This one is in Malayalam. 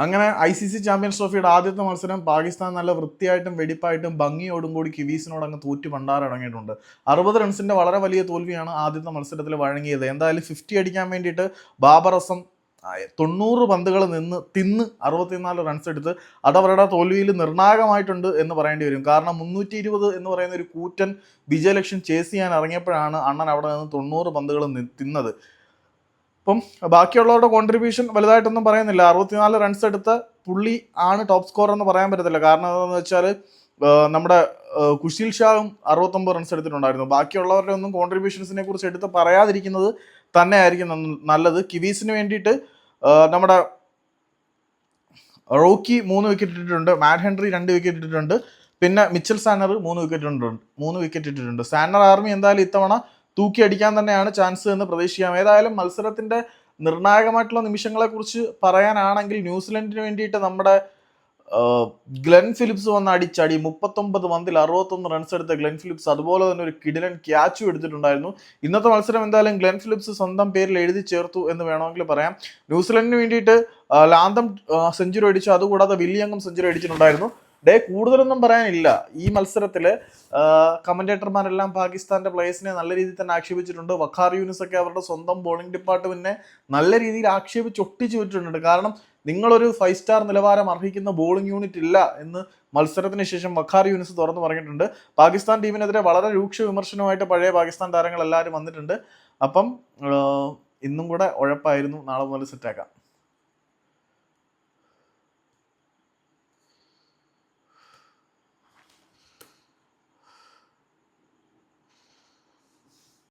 അങ്ങനെ ICC ചാമ്പ്യൻസ് ട്രോഫിയുടെ ആദ്യത്തെ മത്സരം പാകിസ്ഥാൻ നല്ല വൃത്തിയായിട്ടും വെടിപ്പായിട്ടും ഭംഗിയോടും കൂടി കിവീസിനോട് അങ്ങ് തോറ്റു പണ്ടാറടങ്ങിയിട്ടുണ്ട്. 60 റൺസിന്റെ വളരെ വലിയ തോൽവിയാണ് ആദ്യത്തെ മത്സരത്തിൽ വഴങ്ങിയത്. എന്തായാലും 50 അടിക്കാൻ വേണ്ടിയിട്ട് ബാബർ അസം 90 പന്തുകൾ തിന്ന് 64 റൺസ് എടുത്ത് അതവരുടെ തോൽവിയിൽ നിർണായകമായിട്ടുണ്ട് എന്ന് പറയേണ്ടി വരും. കാരണം 320 എന്ന് പറയുന്ന ഒരു കൂറ്റൻ വിജയലക്ഷ്യം ചേസ് ചെയ്യാൻ ഇറങ്ങിയപ്പോഴാണ് അണ്ണൻ അവിടെ നിന്ന് 90 പന്തുകൾ തിന്നത്. അപ്പം ബാക്കിയുള്ളവരുടെ കോൺട്രിബ്യൂഷൻ വലുതായിട്ടൊന്നും പറയുന്നില്ല. 64 റൺസ് എടുത്ത പുള്ളി ആണ് ടോപ്പ് സ്കോർ എന്ന് പറയാൻ പറ്റത്തില്ല. കാരണം എന്താണെന്ന് വെച്ചാൽ നമ്മുടെ കുശീൽ ഷാവും 69 റൺസ് എടുത്തിട്ടുണ്ടായിരുന്നു. ബാക്കിയുള്ളവരുടെ ഒന്നും കോൺട്രിബ്യൂഷൻസിനെ കുറിച്ച് എടുത്ത് പറയാതിരിക്കുന്നത് തന്നെയായിരിക്കും നല്ലത്. കിവീസിന് വേണ്ടിയിട്ട് നമ്മുടെ റോക്കി 3 വിക്കറ്റ് ഇട്ടിട്ടുണ്ട്, മാറ്റ് ഹെൻറി 2 വിക്കറ്റ് ഇട്ടിട്ടുണ്ട്, പിന്നെ മിച്ചൽ സാനർ 3 വിക്കറ്റ് ഇട്ടിട്ടുണ്ട്. സാനർ ആർമി എന്തായാലും ഇത്തവണ തൂക്കി അടിക്കാൻ തന്നെയാണ് ചാൻസ് എന്ന് പ്രതീക്ഷിക്കാം. ഏതായാലും മത്സരത്തിന്റെ നിർണായകമായിട്ടുള്ള നിമിഷങ്ങളെ കുറിച്ച് പറയാനാണെങ്കിൽ ന്യൂസിലൻഡിന് വേണ്ടിയിട്ട് നമ്മുടെ ഗ്ലെൻ ഫിലിപ്സ് വന്ന് അടിച്ചടി 39 പന്തിൽ 61 റൺസ് എടുത്ത ഗ്ലെൻ ഫിലിപ്സ് അതുപോലെ തന്നെ ഒരു കിടിലൻ ക്യാച്ചും എടുത്തിട്ടുണ്ടായിരുന്നു. ഇന്നത്തെ മത്സരം എന്തായാലും ഗ്ലെൻ ഫിലിപ്സ് സ്വന്തം പേരിൽ എഴുതി ചേർത്തു എന്ന് വേണമെങ്കിൽ പറയാം. ന്യൂസിലൻഡിന് വേണ്ടിയിട്ട് ലാന്തം സെഞ്ചുറി അടിച്ചു, അതുകൂടാതെ വില്ലിയങ്ങും സെഞ്ചുറി അടിച്ചിട്ടുണ്ടായിരുന്നു. കൂടുതലൊന്നും പറയാനില്ല. ഈ മത്സരത്തിൽ കമന്റേറ്റർമാരെല്ലാം പാകിസ്ഥാന്റെ പ്ലേയേഴ്സിനെ നല്ല രീതിയിൽ തന്നെ ആക്ഷേപിച്ചിട്ടുണ്ട്. വഖാർ യൂനിസ് ഒക്കെ അവരുടെ സ്വന്തം ബോളിംഗ് ഡിപ്പാർട്ട്മെന്റിനെ നല്ല രീതിയിൽ ആക്ഷേപിച്ച് ഒട്ടിച്ചു വിട്ടിട്ടുണ്ട്. കാരണം നിങ്ങളൊരു 5 സ്റ്റാർ നിലവാരം അർഹിക്കുന്ന ബോളിംഗ് യൂണിറ്റ് ഇല്ല എന്ന് മത്സരത്തിന് ശേഷം വഖാർ യൂനിസ് തുറന്നു പറഞ്ഞിട്ടുണ്ട്. പാകിസ്ഥാൻ ടീമിനെതിരെ വളരെ രൂക്ഷ വിമർശനവുമായിട്ട് പഴയ പാകിസ്ഥാൻ താരങ്ങൾ എല്ലാവരും വന്നിട്ടുണ്ട്. അപ്പം ഇന്നും കൂടെ ഉഴപ്പായിരുന്നു, നാളെ മുതൽ സെറ്റാക്കാം.